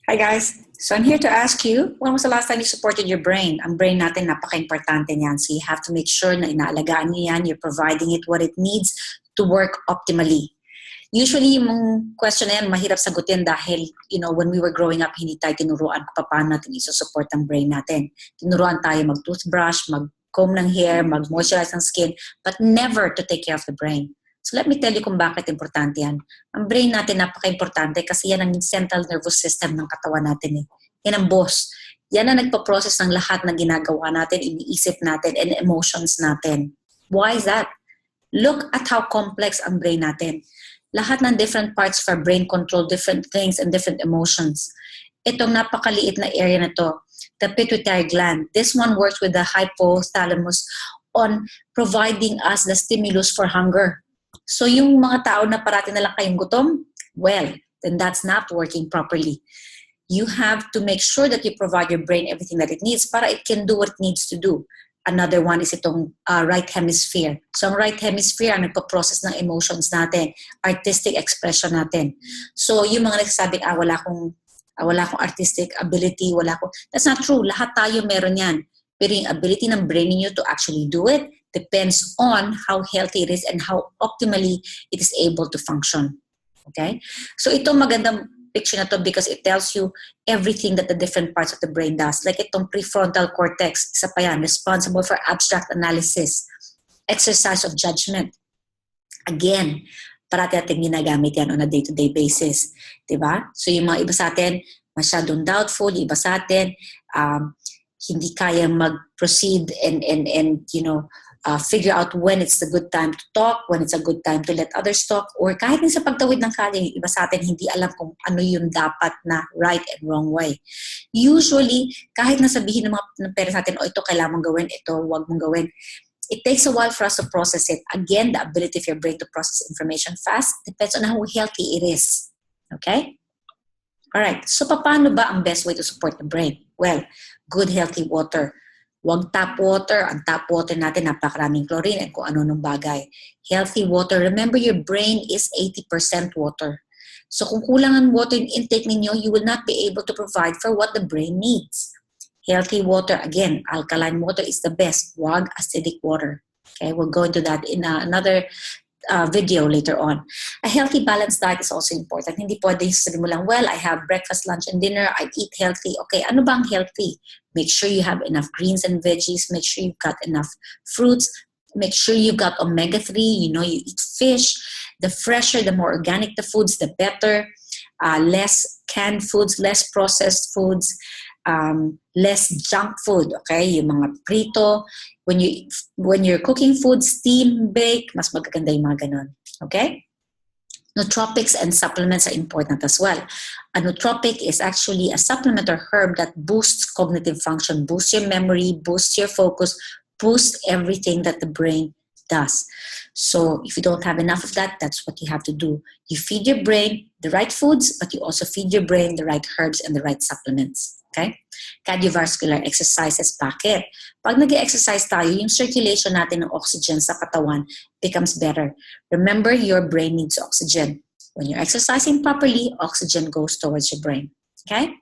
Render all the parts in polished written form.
Hi guys. So I'm here to ask you, when was the last time you supported your brain? Ang brain natin, napaka-importante niyan. So you have to make sure na inaalagaan niyo yan, you're providing it what it needs to work optimally. Usually, yung question na yan, mahirap sagutin dahil, when we were growing up, hindi tayo tinuruan kung paano natin isusupport ang brain natin. Tinuruan tayo mag-toothbrush, mag-comb ng hair, mag-moisturize ng skin, but never to take care of the brain. So let me tell you kung bakit importante yan. Ang brain natin napaka-importante kasi yan ang central nervous system ng katawan natin. Yan ang boss. Yan ang nagpa-process ng lahat ng ginagawa natin, iniisip natin, and emotions natin. Why is that? Look at how complex ang brain natin. Lahat ng different parts of our brain control different things and different emotions. Itong napakaliit na area na to, the pituitary gland, this one works with the hypothalamus on providing us the stimulus for hunger. So yung mga tao na parati na lang kayong gutom, well, then that's not working properly. You have to make sure that you provide your brain everything that it needs para it can do what it needs to do. Another one is itong right hemisphere. So ang right hemisphere ang nagpo-process ng emotions natin, artistic expression natin. So yung mga nagsasabing, wala akong artistic ability, that's not true. Lahat tayo meron yan. Pero yung ability ng brain niyo to actually do it depends on how healthy it is and how optimally it is able to function. Okay? So ito magandang picture na to because it tells you everything that the different parts of the brain does. Like itong prefrontal cortex, isa pa yan, responsible for abstract analysis, exercise of judgment. Again, parati natin ginagamit yan on a day-to-day basis. Diba? So yung mga iba sa atin, masyadong doubtful, yung iba sa atin, hindi kaya mag-proceed and figure out when it's a good time to talk, when it's a good time to let others talk, or kahit sa pagtawid ng kalye, yung iba sa atin hindi alam kung ano yung dapat na right and wrong way. Usually, kahit nasabihin ng parents natin, ito kailangan mong gawin, ito huwag mong gawin, it takes a while for us to process it. Again, the ability of your brain to process information fast depends on how healthy it is. Okay? Alright, so paano ba ang best way to support the brain? Well, good healthy water. Huwag tap water. Ang tap water natin, napakaraming chlorine at kung ano-anong bagay. Healthy water. Remember, your brain is 80% water. So kung kulang ang water in intake ninyo, you will not be able to provide for what the brain needs. Healthy water, again, alkaline water is the best. Huwag acidic water. Okay, we'll go into that in another video later on. A healthy balanced diet is also important. Hindi pwede sabi mo lang, well, I have breakfast, lunch, and dinner. I eat healthy. Okay, ano ba ang healthy? Make sure you have enough greens and veggies. Make sure you've got enough fruits. Make sure you've got omega-3. You eat fish. The fresher, the more organic the foods, the better. Less canned foods, less processed foods, less junk food. Okay, yung mga prito. When you're cooking food, steam, bake, mas magaganda yung mga ganon. Okay? Nootropics and supplements are important as well. A nootropic is actually a supplement or herb that boosts cognitive function, boosts your memory, boosts your focus, boosts everything that the brain does. So if you don't have enough of that, that's what you have to do. You feed your brain the right foods, but you also feed your brain the right herbs and the right supplements. Okay? Cardiovascular exercises, bakit? Pag nag-exercise tayo, yung circulation natin ng oxygen sa katawan becomes better. Remember, your brain needs oxygen. When you're exercising properly, oxygen goes towards your brain. Okay?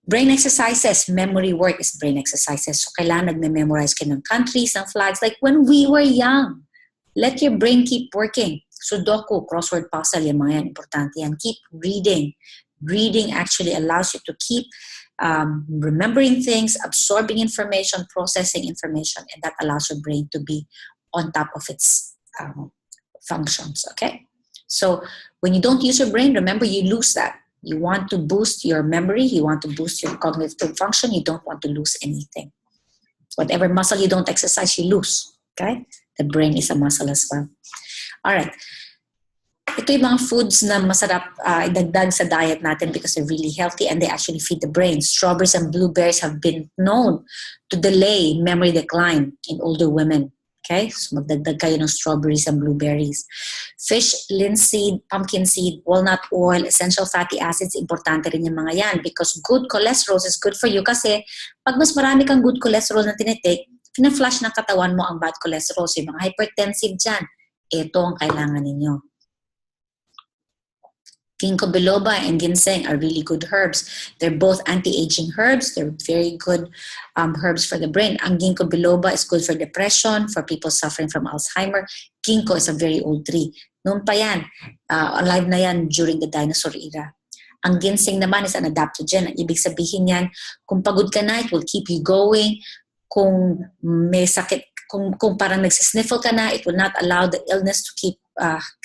Brain exercises, memory work is brain exercises. So kailangan nagme-memorize kayo ng countries, ng flags, like when we were young. Let your brain keep working. Sudoku, crossword puzzle, yung mga yan, importante yan. Keep reading. Reading actually allows you to keep remembering things, absorbing information, processing information, and that allows your brain to be on top of its functions, okay? So when you don't use your brain, remember, you lose that. You want to boost your memory, you want to boost your cognitive function, you don't want to lose anything. Whatever muscle you don't exercise, you lose, okay? The brain is a muscle as well. All right. Ito yung mga foods na masarap idagdag sa diet natin because they're really healthy and they actually feed the brain. Strawberries and blueberries have been known to delay memory decline in older women. Okay? So magdagdag kayo ng strawberries and blueberries. Fish, linseed, pumpkin seed, walnut oil, essential fatty acids, importante rin yung mga yan because good cholesterol is good for you kasi pag mas marami kang good cholesterol na tinitake, fina-flush ng katawan mo ang bad cholesterol. So yung mga hypertensive dyan, ito ang kailangan ninyo. Ginkgo biloba and ginseng are really good herbs. They're both anti-aging herbs. They're very good herbs for the brain. Ang ginkgo biloba is good for depression, for people suffering from Alzheimer. Ginkgo is a very old tree. Noon pa yan, alive na yan during the dinosaur era. Ang ginseng naman is an adaptogen. Ang ibig sabihin yan, kung pagod ka na, it will keep you going. Kung may sakit, kung parang nagsisniffle ka na, it will not allow the illness to keep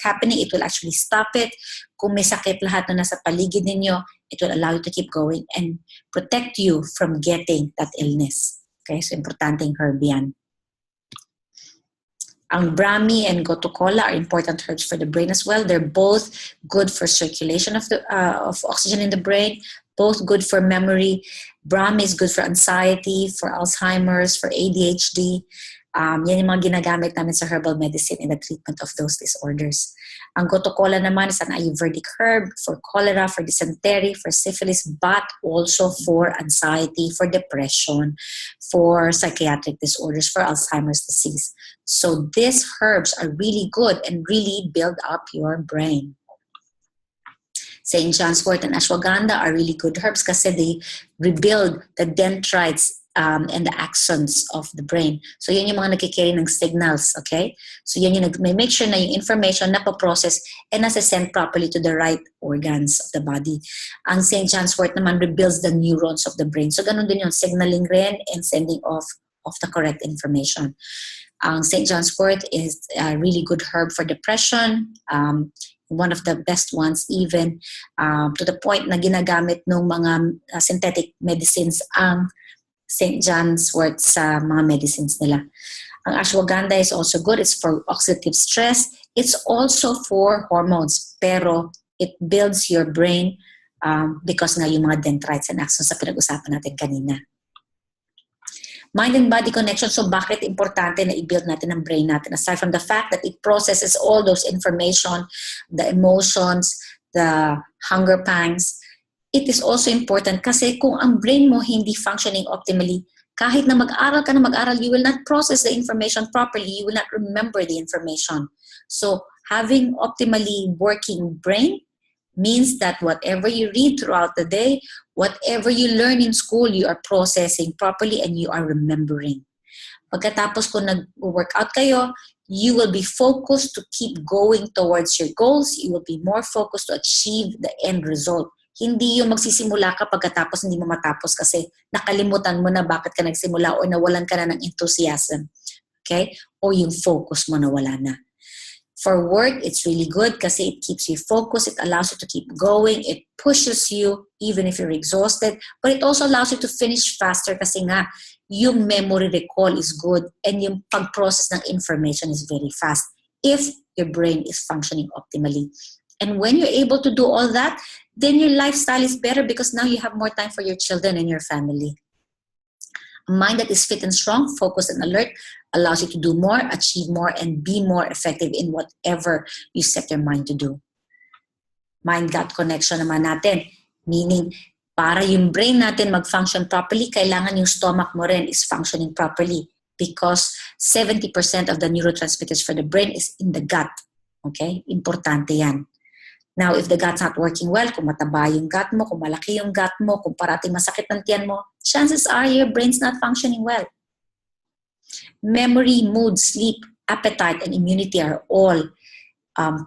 happening. It will actually stop it. Kung may sakit lahat na nasa paligid ninyo, it will allow you to keep going and protect you from getting that illness. Okay, so importanteng herb yan. Ang Brahmi and Gotokola are important herbs for the brain as well. They're both good for circulation of oxygen in the brain, both good for memory. Brahmi is good for anxiety, for Alzheimer's, for ADHD. Yan yung mga ginagamit namin sa herbal medicine in the treatment of those disorders. Ang Gotokola naman is an Ayurvedic herb for cholera, for dysentery, for syphilis, but also for anxiety, for depression, for psychiatric disorders, for Alzheimer's disease. So these herbs are really good and really build up your brain. St. John's wort and ashwagandha are really good herbs kasi they rebuild the dendrites and the axons of the brain. So yun yung mga nagkikarry ng signals, okay? So yun yung may make sure na yung information na pa-process and nasa-send properly to the right organs of the body. Ang St. John's wort naman rebuilds the neurons of the brain. So ganun din yung signaling rin and sending off of the correct information. Ang St. John's wort is a really good herb for depression, one of the best ones even, to the point na ginagamit ng mga synthetic medicines ang St. John's wort sa mga medicines nila. Ang ashwagandha is also good. It's for oxidative stress. It's also for hormones, pero it builds your brain because nga yung mga dendrites and axons sa pinag-usapan natin kanina. Mind and body connection. So bakit importante na i-build natin ang brain natin? Aside from the fact that it processes all those information, the emotions, the hunger pangs, it is also important kasi kung ang brain mo hindi functioning optimally, kahit na mag-aral ka na mag-aral, you will not process the information properly. You will not remember the information. So having optimally working brain means that whatever you read throughout the day, whatever you learn in school, you are processing properly and you are remembering. Pagkatapos kung nag-workout kayo, you will be focused to keep going towards your goals. You will be more focused to achieve the end result. Hindi yung magsisimula ka pagkatapos hindi mo matapos kasi nakalimutan mo na bakit ka nagsimula o nawalan ka na ng enthusiasm. Okay? O yung focus mo nawala na. For work, it's really good kasi it keeps you focused. It allows you to keep going. It pushes you even if you're exhausted. But it also allows you to finish faster kasi nga yung memory recall is good and yung pag-process ng information is very fast if your brain is functioning optimally. And when you're able to do all that, then your lifestyle is better because now you have more time for your children and your family. A mind that is fit and strong, focused and alert allows you to do more, achieve more, and be more effective in whatever you set your mind to do. Mind-gut connection naman natin, meaning para yung brain natin mag-function properly, kailangan yung stomach mo rin is functioning properly because 70% of the neurotransmitters for the brain is in the gut. Okay? Importante yan. Now, if the gut's not working well, kung mataba yung gut mo, kung malaki yung gut mo, kung parating masakit ang tiyan mo, chances are your brain's not functioning well. Memory, mood, sleep, appetite, and immunity are all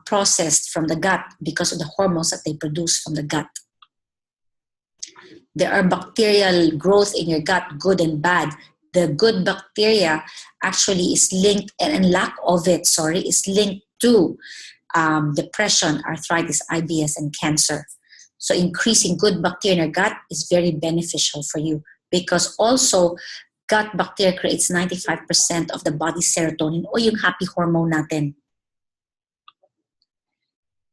processed from the gut because of the hormones that they produce from the gut. There are bacterial growth in your gut, good and bad. The good bacteria actually is linked, and lack of it, is linked to depression, arthritis, IBS, and cancer. So increasing good bacteria in your gut is very beneficial for you because also gut bacteria creates 95% of the body's serotonin o yung happy hormone natin.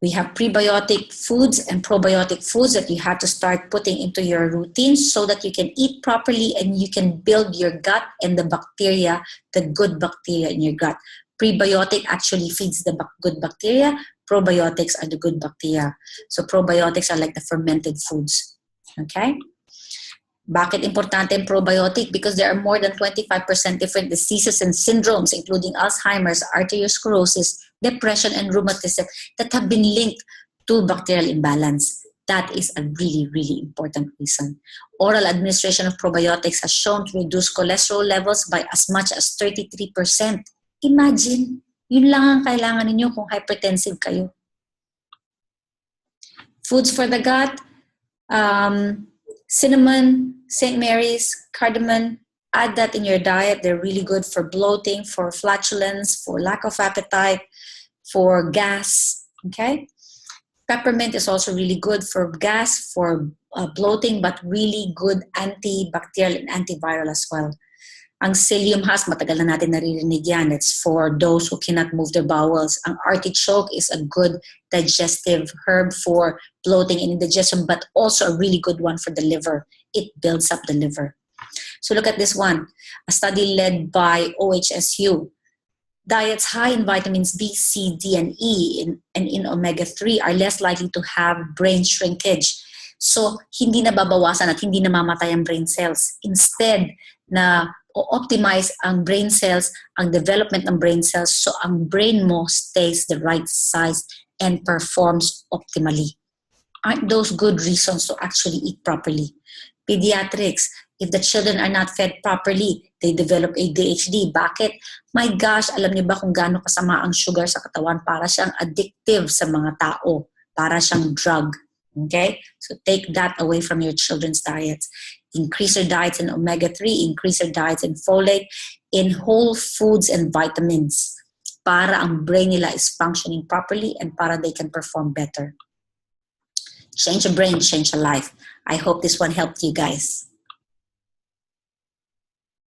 We have prebiotic foods and probiotic foods that you have to start putting into your routine so that you can eat properly and you can build your gut and the bacteria, the good bacteria in your gut. Prebiotic actually feeds the good bacteria. Probiotics are the good bacteria. So probiotics are like the fermented foods. Okay? Bakit importante ang probiotic? Because there are more than 25% different diseases and syndromes, including Alzheimer's, arteriosclerosis, depression, and rheumatism that have been linked 2, bacterial imbalance. That is a really, really important reason. Oral administration of probiotics has shown to reduce cholesterol levels by as much as 33%. Imagine, yun lang ang kailangan ninyo kung hypertensive kayo. Foods for the gut, cinnamon, St. Mary's, cardamom, add that in your diet. They're really good for bloating, for flatulence, for lack of appetite, for gas, okay? Peppermint is also really good for gas, for bloating, but really good antibacterial and antiviral as well. Ang psyllium husk, matagal na natin naririnig yan. It's for those who cannot move their bowels. Ang artichoke is a good digestive herb for bloating and indigestion, but also a really good one for the liver. It builds up the liver. So look at this one, a study led by OHSU. Diets high in vitamins B, C, D, and E and in omega-3 are less likely to have brain shrinkage. So, hindi na babawasan at hindi na mamatay ang brain cells. Instead, na optimize ang brain cells, ang development ng brain cells, so ang brain mo stays the right size and performs optimally. Aren't those good reasons to actually eat properly? Pediatrics, if the children are not fed properly, they develop ADHD. Bakit? My gosh, alam niyo ba kung gaano kasama ang sugar sa katawan? Para siyang addictive sa mga tao. Para siyang drug. Okay? So take that away from your children's diets. Increase your diets in omega-3, increase your diets in folate, in whole foods and vitamins. Para ang brain nila is functioning properly and para they can perform better. Change your brain, change your life. I hope this one helped you guys.